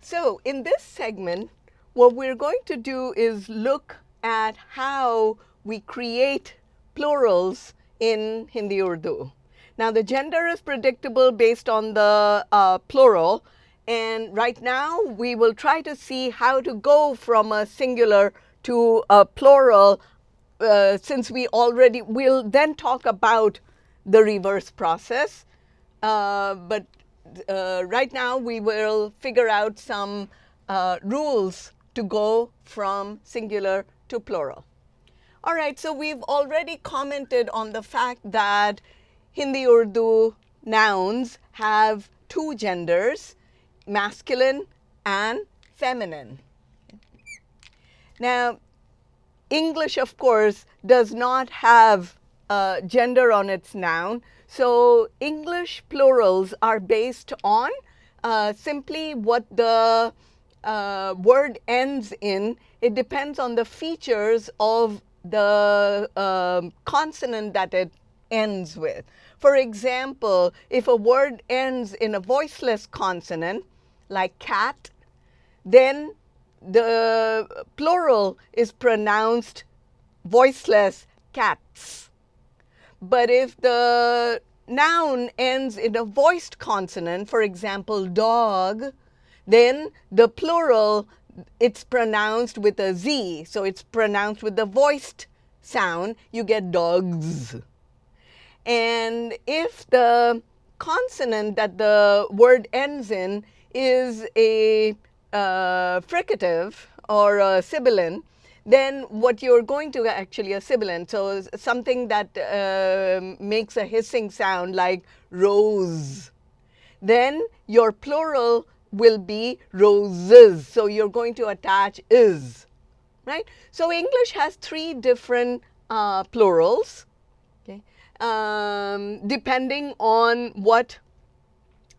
So in this segment, what we're going to do is look at how we create plurals in Hindi-Urdu. Now, the gender is predictable based on the plural. And right now, we will try to see how to go from a singular to a plural, since we'll then talk about the reverse process. But right now, we will figure out some rules to go from singular to plural. All right, so we've already commented on the fact that Hindi-Urdu nouns have two genders, masculine and feminine. Now, English, of course, does not have gender on its noun. So English plurals are based on simply what the word ends in. It depends on the features of the consonant that it ends with. For example, if a word ends in a voiceless consonant, like cat, then the plural is pronounced voiceless, cats. But if the noun ends in a voiced consonant, for example, dog, then the plural, it's pronounced with a Z. So it's pronounced with the voiced sound. You get dogs. And if the consonant that the word ends in is a fricative or a sibilant, then what you're going to actually a sibilant, so something that makes a hissing sound like rose, then your plural will be roses. So you're going to attach is, right? So English has three different plurals, okay, depending on what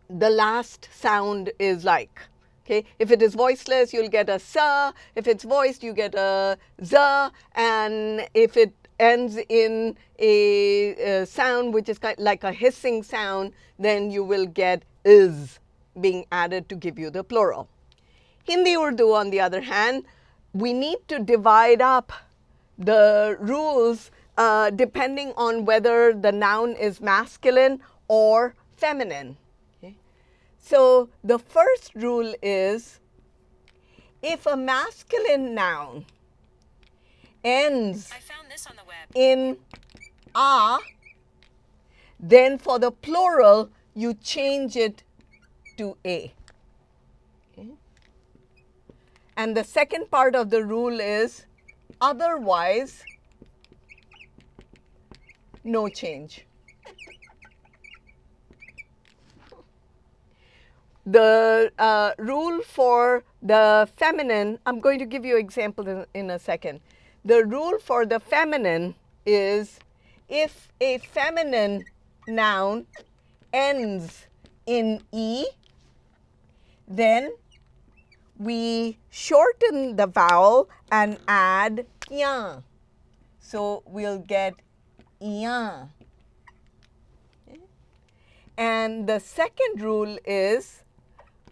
the last sound is like. Okay, if it is voiceless, you'll get a sa. If it's voiced, you get a za. And if it ends in a sound which is like a hissing sound, then you will get is being added to give you the plural. Hindi-Urdu, on the other hand, we need to divide up the rules depending on whether the noun is masculine or feminine. So the first rule is, if a masculine noun ends in a, then for the plural, you change it to a. Okay. And the second part of the rule is, otherwise, no change. The rule for the feminine, I'm going to give you examples in a second. The rule for the feminine is, if a feminine noun ends in E, then we shorten the vowel and add ya. So we'll get ya. Okay. And the second rule is,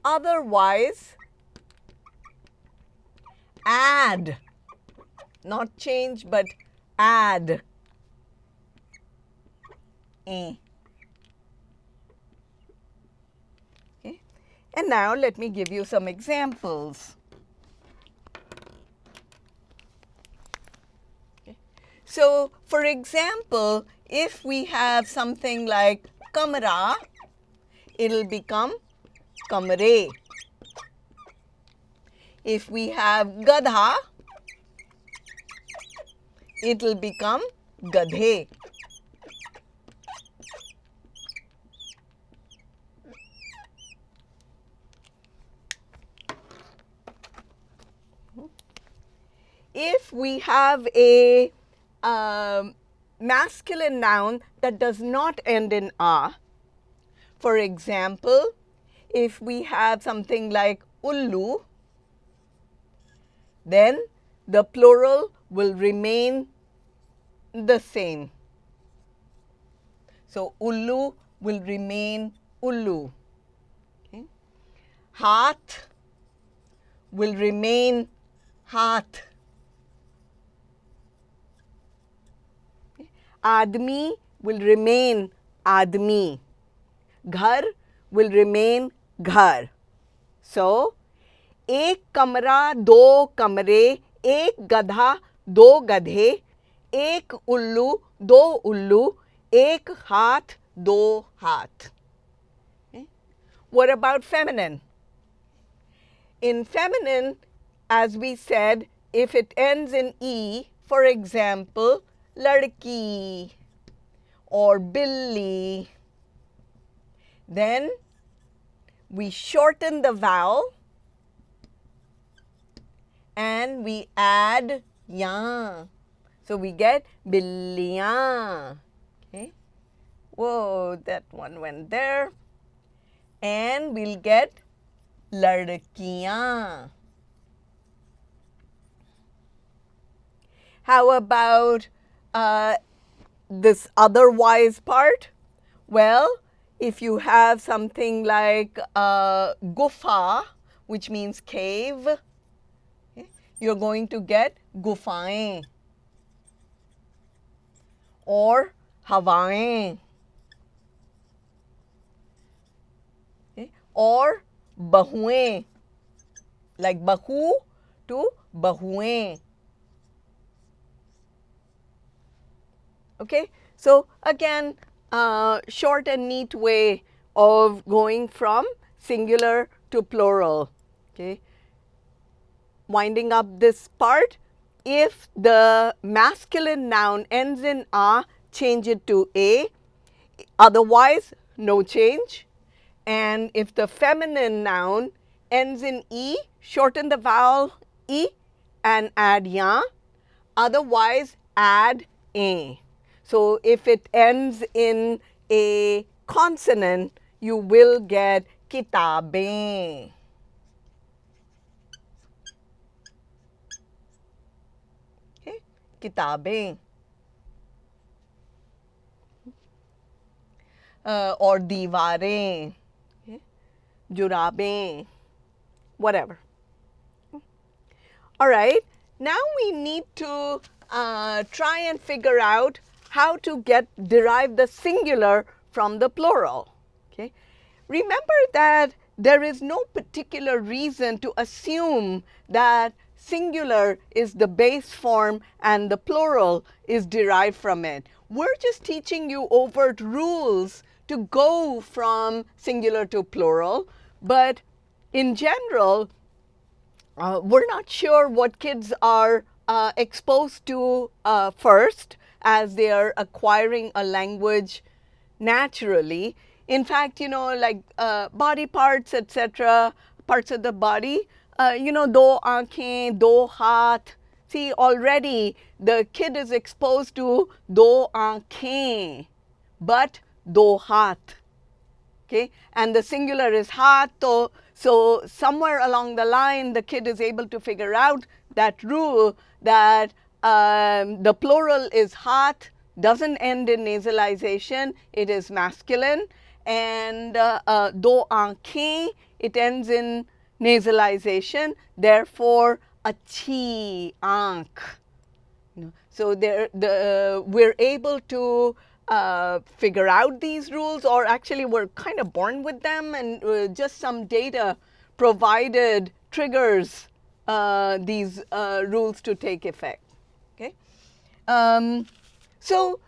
otherwise, add, not change, but add a. Okay. And now let me give you some examples. Okay. So, for example, if we have something like kamra, it'll become kamre. If we have gadha, it will become gadhe. If we have a masculine noun that does not end in a, for example, if we have something like ullu, then the plural will remain the same. So ullu will remain ullu. Okay. Haath will remain haath. Aadmi will remain aadmi. Ghar will remain ghar. So, एक कमरा दो कमरे, एक गधा दो गधे, एक उल्लू दो उल्लू, एक हाथ दो हाथ. What about feminine? In feminine, as we said, if it ends in E, for example, ladki or billi, then we shorten the vowel and we add ya. So we get billiyan. Okay. Whoa, that one went there. And we'll get ladkiyan. How about this otherwise part? Well, if you have something like gufa, which means cave, okay, you're going to get gufaएं or हवाएं, okay, or बहुएं, like bahu to बहुएं. Okay, so again, short and neat way of going from singular to plural. Okay, winding up this part, if the masculine noun ends in a, change it to a, otherwise no change. And if the feminine noun ends in e, shorten the vowel e and add ya, otherwise add a. So if it ends in a consonant, you will get kitabein. Okay, kitabein. Or दीवारें, okay, जुराबें, whatever. All right, now we need to try and figure out how to derive the singular from the plural. Okay, remember that there is no particular reason to assume that singular is the base form and the plural is derived from it. We're just teaching you overt rules to go from singular to plural, but in general, we're not sure what kids are exposed to first as they are acquiring a language naturally. In fact, you know, like body parts, etc., parts of the body, you know, do aankhein, do haath. See, already the kid is exposed to do aankhein, but do haath. Okay, and the singular is haath. So somewhere along the line, the kid is able to figure out that rule that the plural is haath, doesn't end in nasalization, it is masculine, and do aankhein, it ends in nasalization, therefore achhi aankh. So we're able to figure out these rules, or actually we're kind of born with them, and just some data provided triggers these rules to take effect. Okay, so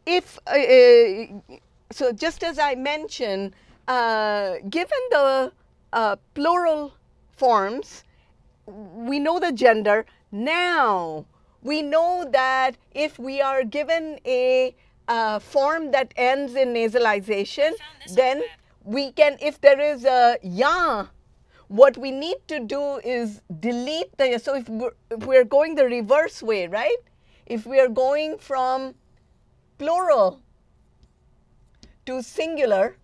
if so, just as I mentioned, given the plural forms, we know the gender. Now we know that if we are given a form that ends in nasalization, then we can, if there is a ya, what we need to do is delete the, so if we're going the reverse way, right? If we are going from plural to singular,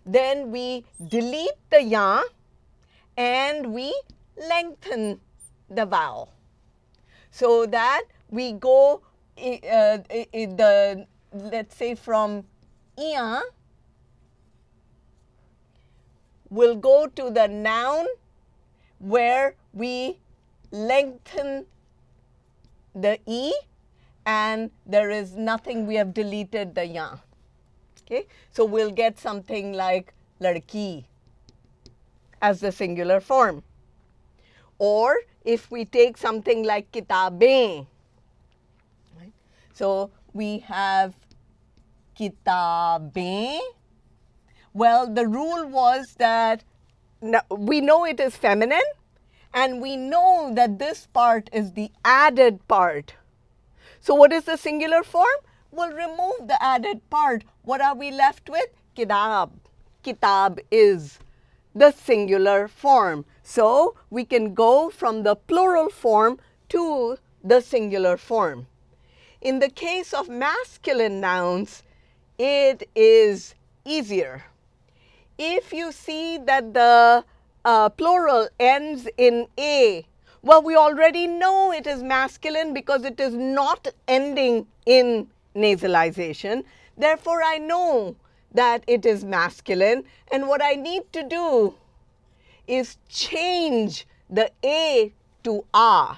then we delete the ya and we lengthen the vowel, so that we go let's say from ia, we'll go to the noun where we lengthen the E and there is nothing, we have deleted the ya. Okay? So we'll get something like ladki as the singular form. Or if we take something like kitabein, right? So we have kitabein. Well, the rule was that we know it is feminine and we know that this part is the added part. So what is the singular form? We'll remove the added part. What are we left with? Kitab. Kitab is the singular form. So we can go from the plural form to the singular form. In the case of masculine nouns, it is easier. If you see that the plural ends in A, well, we already know it is masculine because it is not ending in nasalization. Therefore, I know that it is masculine. And what I need to do is change the A to A.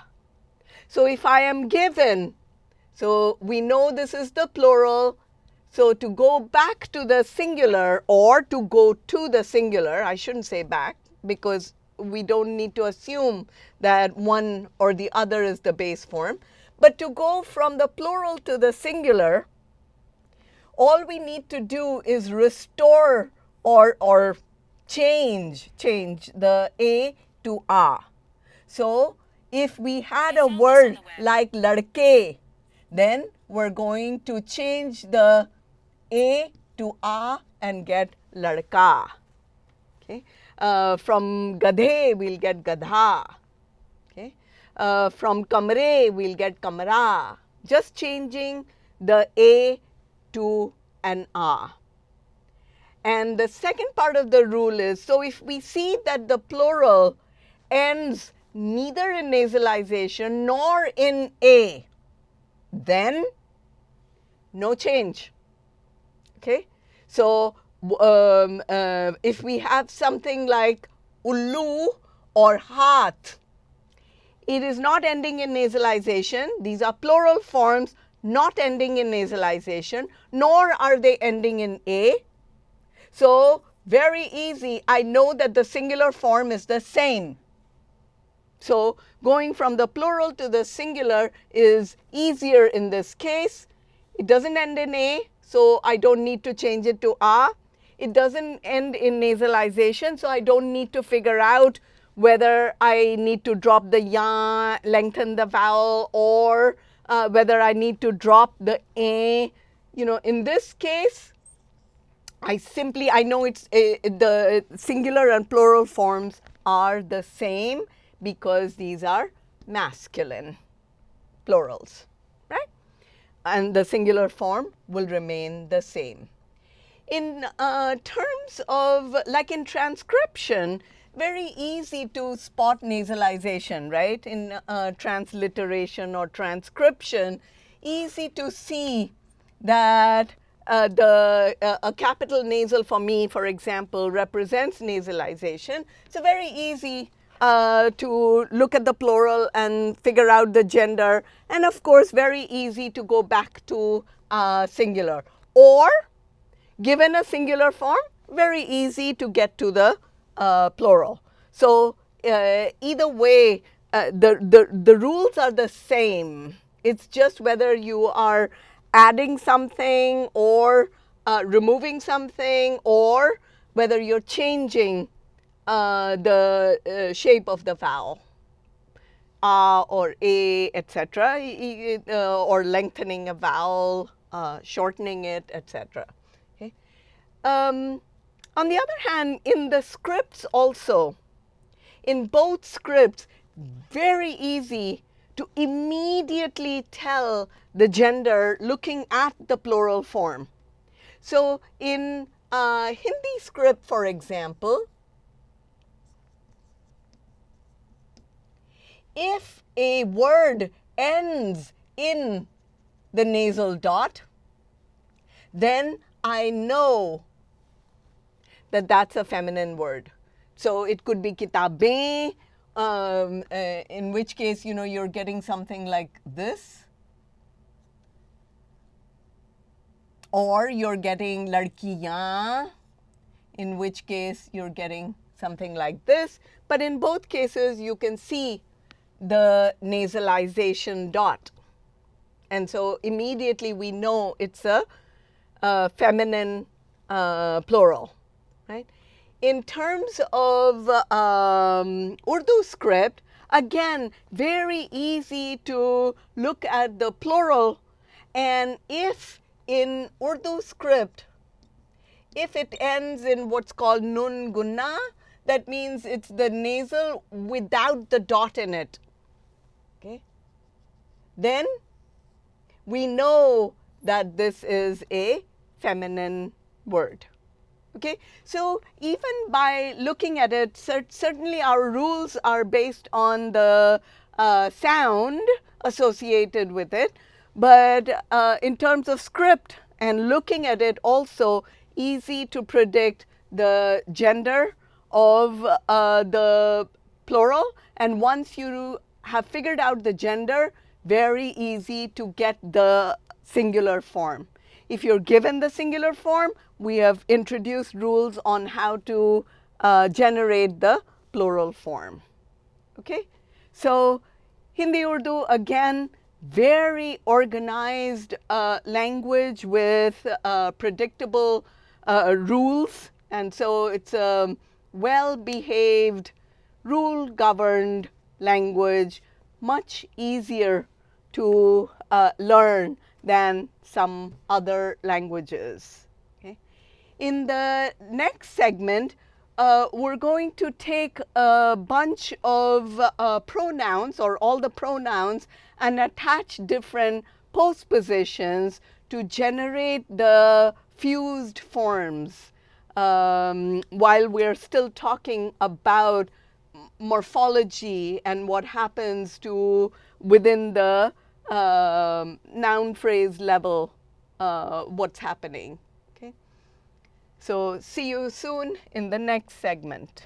So if I am given, so we know this is the plural. So to go back to the singular or to go to the singular, I shouldn't say back because we don't need to assume that one or the other is the base form. But to go from the plural to the singular, all we need to do is restore or change the A to A. So if we had a word like ladke, then we're going to change the A to A and get ladka. Okay. From gadhe, we'll get gadha. Okay. From kamre, we'll get kamra. Just changing the A to an A. And the second part of the rule is, so if we see that the plural ends neither in nasalization nor in A, then no change. Okay? So if we have something like ullu or hat, it is not ending in nasalization. These are plural forms not ending in nasalization, nor are they ending in A. So very easy, I know that the singular form is the same. So going from the plural to the singular is easier in this case. It doesn't end in A, so I don't need to change it to A. It doesn't end in nasalization, so I don't need to figure out whether I need to drop the ya, lengthen the vowel, or whether I need to drop the A. You know, in this case, I know it's the singular and plural forms are the same because these are masculine plurals, right? And the singular form will remain the same. In terms of, like in transcription, very easy to spot nasalization, right? In transliteration or transcription, easy to see that a capital nasal for me, for example, represents nasalization. So very easy to look at the plural and figure out the gender, and of course very easy to go back to singular. Or given a singular form, very easy to get to the plural. So either way, the rules are the same. It's just whether you are adding something or removing something, or whether you're changing the shape of the vowel, or a, etc., or lengthening a vowel, shortening it, etc. Okay. On the other hand, in the scripts also, in both scripts, very easy to immediately tell the gender looking at the plural form. So in Hindi script, for example, if a word ends in the nasal dot, then I know that that's a feminine word. So it could be kitabein, in which case, you're getting something like this. Or you're getting ladkiyan, in which case you're getting something like this. But in both cases, you can see the nasalization dot. And so immediately we know it's a feminine plural, right? In terms of Urdu script, again, very easy to look at the plural. And if in Urdu script, if it ends in what's called nun gunna, that means it's the nasal without the dot in it. Okay? Then we know that this is a feminine word. Okay, so even by looking at it, certainly our rules are based on the sound associated with it. But in terms of script and looking at it, also easy to predict the gender of the plural. And once you have figured out the gender, very easy to get the singular form. If you're given the singular form, we have introduced rules on how to generate the plural form. Okay? So Hindi-Urdu, again, very organized language with predictable rules. And so it's a well-behaved, rule-governed language, much easier to learn than some other languages. Okay? In the next segment, we're going to take a bunch of pronouns or all the pronouns and attach different postpositions to generate the fused forms while we're still talking about morphology and what happens to within the noun phrase level, what's happening. Okay? So see you soon in the next segment.